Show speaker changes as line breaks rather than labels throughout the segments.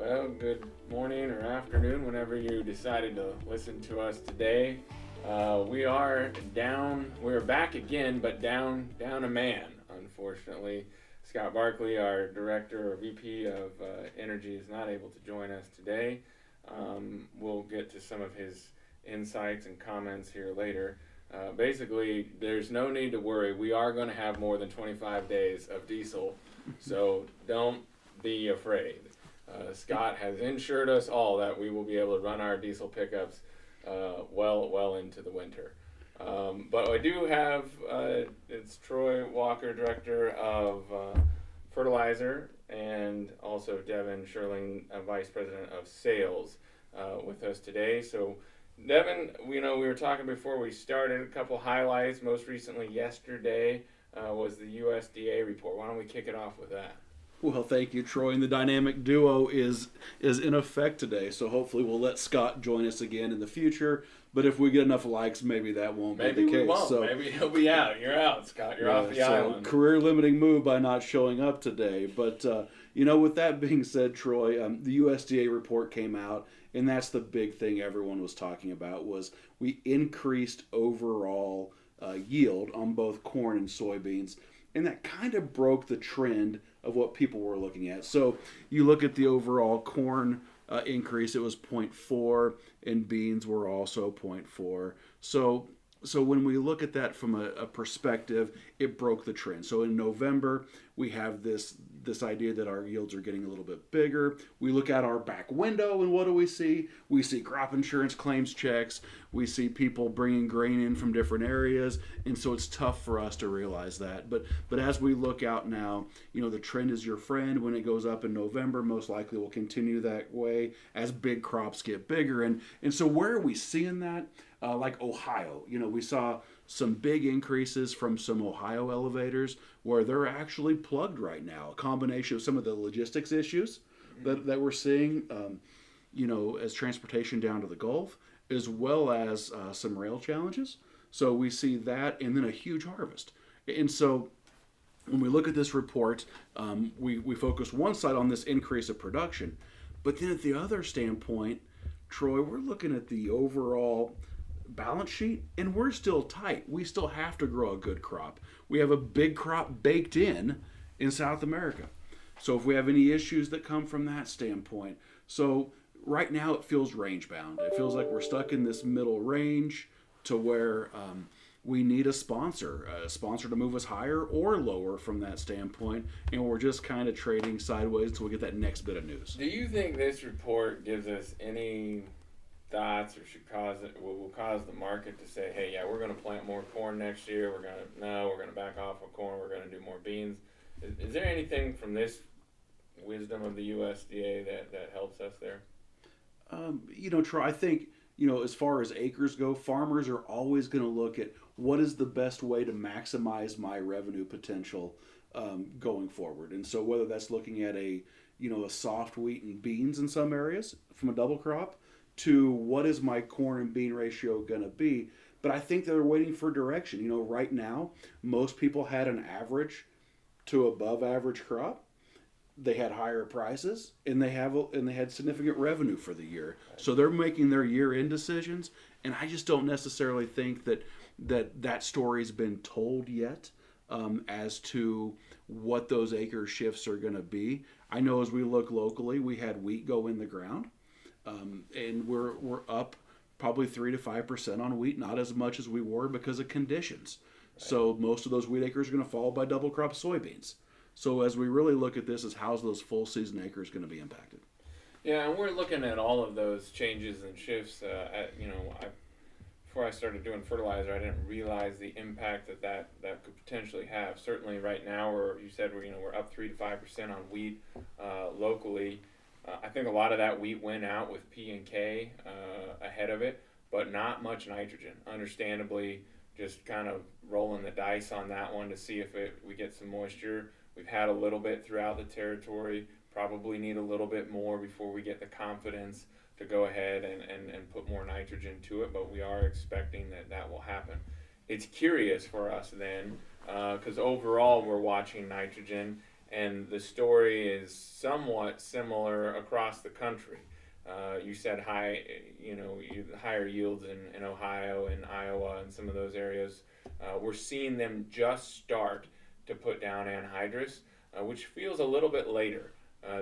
Well, good morning or afternoon, whenever you decided to listen to us today. We are down. We're back again, but down a man. Unfortunately, Scott Barkley, our director or VP of Energy, is not able to join us today. We'll get to some of his insights and comments here later. Basically, there's no need to worry. We are going to have more than 25 days of diesel, so don't be afraid. Scott has insured us all that we will be able to run our diesel pickups well into the winter. But I do have, it's Troy Walker, Director of Fertilizer, and also Devin Schierling, Vice President of Sales, with us today. So, Devin, we were talking before we started, a couple highlights. Most recently yesterday was the USDA report. Why don't we kick it off with that?
Well, thank you, Troy. And the dynamic duo is in effect today, so hopefully we'll let Scott join us again in the future. But if we get enough likes, maybe that won't be the case.
Maybe we won't. So, maybe he'll be out. You're out, Scott. You're off the island.
Career-limiting move by not showing up today. But, with that being said, Troy, the USDA report came out, and that's the big thing everyone was talking about was we increased overall yield on both corn and soybeans. And that kind of broke the trend of what people were looking at. So you look at the overall corn increase, it was 0.4, and beans were also 0.4. So when we look at that from a perspective, it broke the trend. So in November, we have this idea that our yields are getting a little bit bigger. We look at our back window, and what do we see? We see crop insurance claims checks. We see people bringing grain in from different areas, and so it's tough for us to realize that. But as we look out now, the trend is your friend. When it goes up in November, most likely will continue that way as big crops get bigger. And so where are we seeing that? Like Ohio, we saw some big increases from some Ohio elevators where they're actually plugged right now. A combination of some of the logistics issues that we're seeing, as transportation down to the Gulf, as well as some rail challenges. So we see that, and then a huge harvest. And so when we look at this report, we focus one side on this increase of production, but then at the other standpoint, Troy, we're looking at the overall balance sheet, and we're still tight. We still have to grow a good crop. We have a big crop baked in South America. So if we have any issues that come from that standpoint, so right now it feels range bound. It feels like we're stuck in this middle range to where we need a sponsor to move us higher or lower from that standpoint, and we're just kind of trading sideways until we get that next bit of news.
Do you think this report gives us any thoughts or will cause the market to say, hey, yeah, we're going to plant more corn next year, we're going to back off of corn, we're going to do more beans? Is there anything from this wisdom of the USDA that helps us there?
Troy, I think, as far as acres go, farmers are always going to look at what is the best way to maximize my revenue potential going forward. And so whether that's looking at a soft wheat and beans in some areas from a double crop, to what is my corn and bean ratio going to be. But I think they're waiting for direction. Right now, most people had an average to above average crop. They had higher prices, and they had significant revenue for the year. So they're making their year-end decisions, and I just don't necessarily think that story's been told yet as to what those acre shifts are going to be. I know as we look locally, we had wheat go in the ground. And we're up probably 3 to 5% on wheat, not as much as we were because of conditions. Right. So most of those wheat acres are going to fall by double crop soybeans. So as we really look at this, is how's those full season acres going to be impacted?
Yeah, and we're looking at all of those changes and shifts. Before I started doing fertilizer, I didn't realize the impact that could potentially have. Certainly, right now, we're up 3 to 5% on wheat locally. I think a lot of that wheat went out with P and K ahead of it, but not much nitrogen. Understandably, just kind of rolling the dice on that one to see if we get some moisture. We've had a little bit throughout the territory. Probably need a little bit more before we get the confidence to go ahead and put more nitrogen to it, but we are expecting that will happen. It's curious for us then, because overall we're watching nitrogen, and the story is somewhat similar across the country. You said higher yields in Ohio and Iowa and some of those areas. We're seeing them just start to put down anhydrous, which feels a little bit later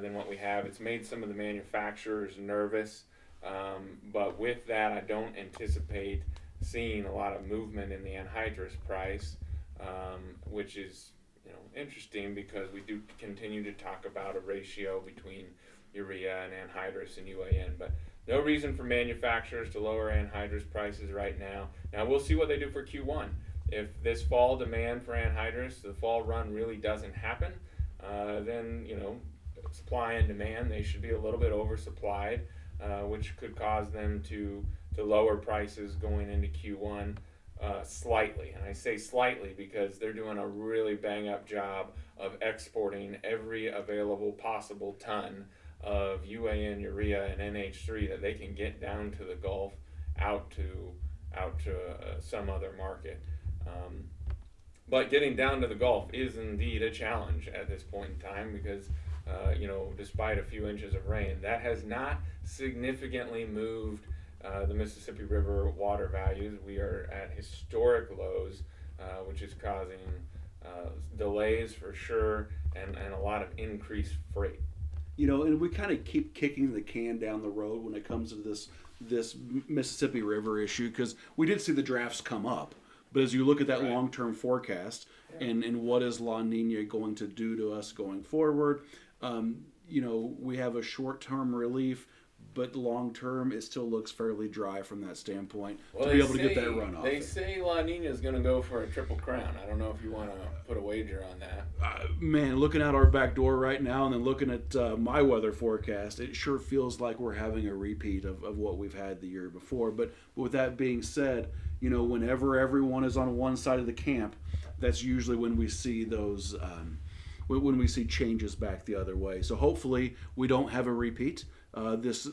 than what we have. It's made some of the manufacturers nervous, but with that, I don't anticipate seeing a lot of movement in the anhydrous price, which is interesting because we do continue to talk about a ratio between urea and anhydrous and UAN, but no reason for manufacturers to lower anhydrous prices right now. Now we'll see what they do for Q1. If this fall demand for anhydrous, the fall run really doesn't happen, then supply and demand, they should be a little bit oversupplied, which could cause them to lower prices going into Q1 slightly. And I say slightly because they're doing a really bang up job of exporting every available possible ton of UAN, urea, and NH3 that they can get down to the Gulf, out to some other market. But getting down to the Gulf is indeed a challenge at this point in time because, despite a few inches of rain, that has not significantly moved the Mississippi River water values. We are at historic lows, which is causing delays for sure and a lot of increased freight.
And we kind of keep kicking the can down the road when it comes to this Mississippi River issue because we did see the drafts come up. But as you look at that
Right.
long-term forecast and what is La Nina going to do to us going forward, we have a short-term relief, but long-term it still looks fairly dry from that standpoint to be able to get that runoff.
They say La Nina is going to go for a triple crown. I don't know if you want to put a wager on that.
Man, looking out our back door right now and then looking at my weather forecast, it sure feels like we're having a repeat of what we've had the year before. But with that being said, whenever everyone is on one side of the camp, that's usually when we see those, when we see changes back the other way. So hopefully we don't have a repeat. This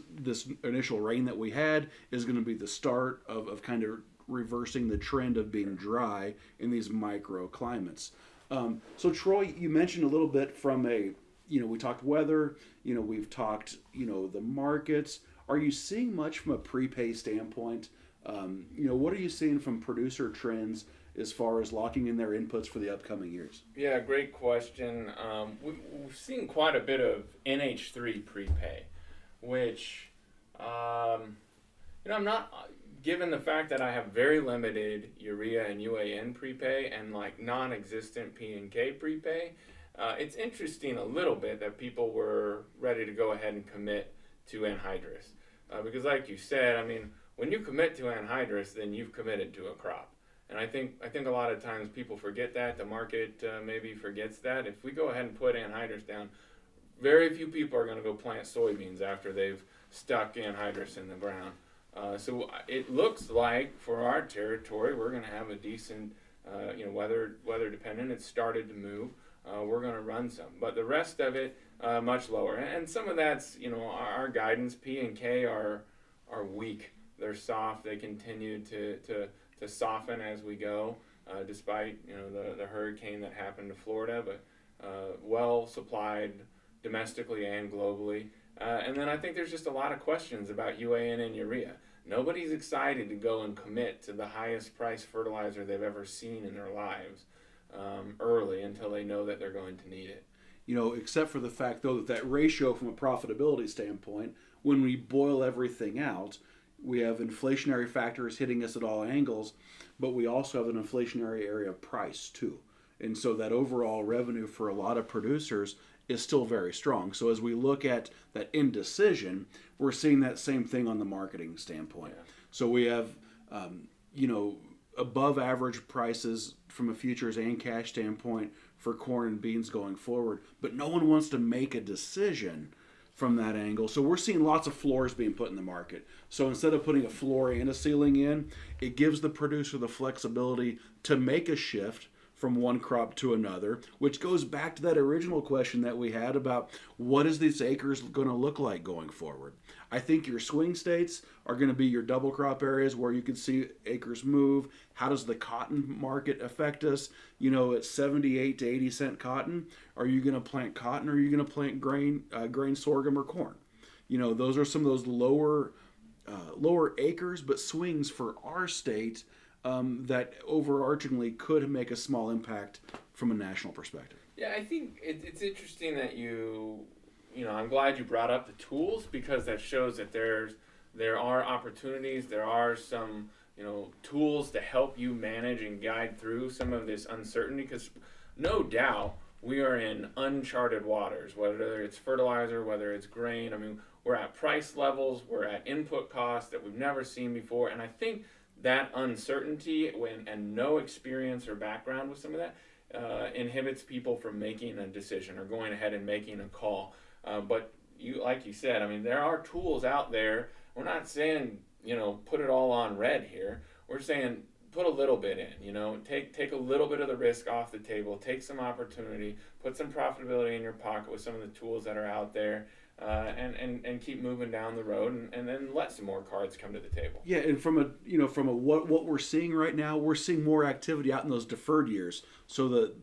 initial rain that we had is going to be the start of kind of reversing the trend of being dry in these microclimates. So Troy, you mentioned a little bit from we talked weather, we've talked, the markets. Are you seeing much from a prepay standpoint? What are you seeing from producer trends as far as locking in their inputs for the upcoming years?
Yeah, great question. We've seen quite a bit of NH3 prepay, which, I'm not, given the fact that I have very limited urea and UAN prepay and like non-existent P and K prepay, it's interesting a little bit that people were ready to go ahead and commit to anhydrous. Because like you said, when you commit to anhydrous, then you've committed to a crop. And I think a lot of times people forget that. The market maybe forgets that. If we go ahead and put anhydrous down, very few people are going to go plant soybeans after they've stuck anhydrous in the ground. So it looks like for our territory, we're going to have a decent, weather dependent. It's started to move. We're going to run some, but the rest of it much lower. And some of that's our guidance. P and K are weak. They're soft. They continue to soften as we go, despite the hurricane that happened to Florida, but well supplied domestically and globally. And then I think there's just a lot of questions about UAN and urea. Nobody's excited to go and commit to the highest price fertilizer they've ever seen in their lives early until they know that they're going to need it.
Except for the fact, though, that ratio from a profitability standpoint, when we boil everything out, we have inflationary factors hitting us at all angles, but we also have an inflationary area of price, too. And so that overall revenue for a lot of producers is still very strong. So as we look at that indecision, we're seeing that same thing on the marketing standpoint.
Yeah.
So we have, above average prices from a futures and cash standpoint for corn and beans going forward, but no one wants to make a decision from that angle. So we're seeing lots of floors being put in the market. So instead of putting a floor and a ceiling in, it gives the producer the flexibility to make a shift from one crop to another, which goes back to that original question that we had about what is these acres going to look like going forward. I think your swing states are going to be your double crop areas where you can see acres move. How does the cotton market affect us? At 78 to 80 cent cotton, are you going to plant cotton or are you going to plant grain sorghum or corn? Those are some of those lower acres, but swings for our state that overarchingly could make a small impact from a national perspective.
Yeah, I think it's interesting that I'm glad you brought up the tools, because that shows that there are opportunities, there are some, tools to help you manage and guide through some of this uncertainty, because no doubt we are in uncharted waters, whether it's fertilizer, whether it's grain. I mean, we're at price levels, we're at input costs that we've never seen before, and I think that uncertainty and no experience or background with some of that inhibits people from making a decision or going ahead and making a call. But like you said, I mean, there are tools out there. We're not saying, put it all on red here. We're saying put a little bit in, take a little bit of the risk off the table, take some opportunity, put some profitability in your pocket with some of the tools that are out there. And keep moving down the road, and then let some more cards come to the table.
Yeah, and from what we're seeing right now, we're seeing more activity out in those deferred years. So the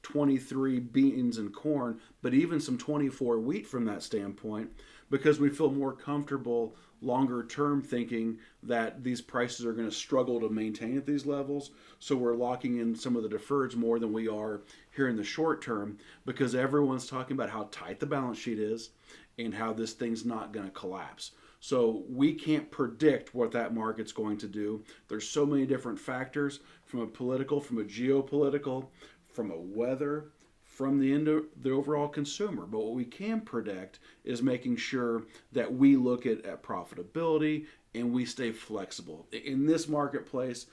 23 beans and corn, but even some 24 wheat from that standpoint, because we feel more comfortable longer term thinking that these prices are going to struggle to maintain at these levels. So we're locking in some of the deferreds more than we are here in the short term, because everyone's talking about how tight the balance sheet is and how this thing's not going to collapse. So we can't predict what that market's going to do. There's so many different factors, from a political, from a geopolitical, from a weather, from the overall consumer. But what we can predict is making sure that we look at profitability and we stay flexible. In this marketplace,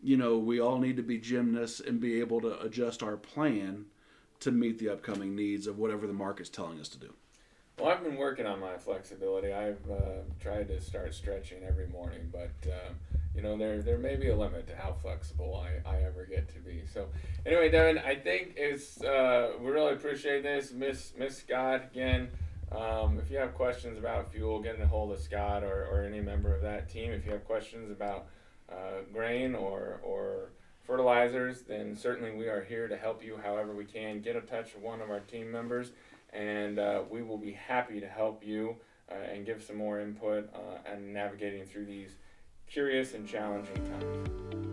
we all need to be gymnasts and be able to adjust our plan to meet the upcoming needs of whatever the market's telling us to do.
Well, I've been working on my flexibility. I've tried to start stretching every morning, but there may be a limit to how flexible I ever get to be. So anyway, Devin, I think we really appreciate this. Miss Scott, again, if you have questions about fuel, get a hold of Scott or any member of that team. If you have questions about grain or fertilizers, then certainly we are here to help you however we can. Get in touch with one of our team members, and we will be happy to help you and give some more input and navigating through these curious and challenging times.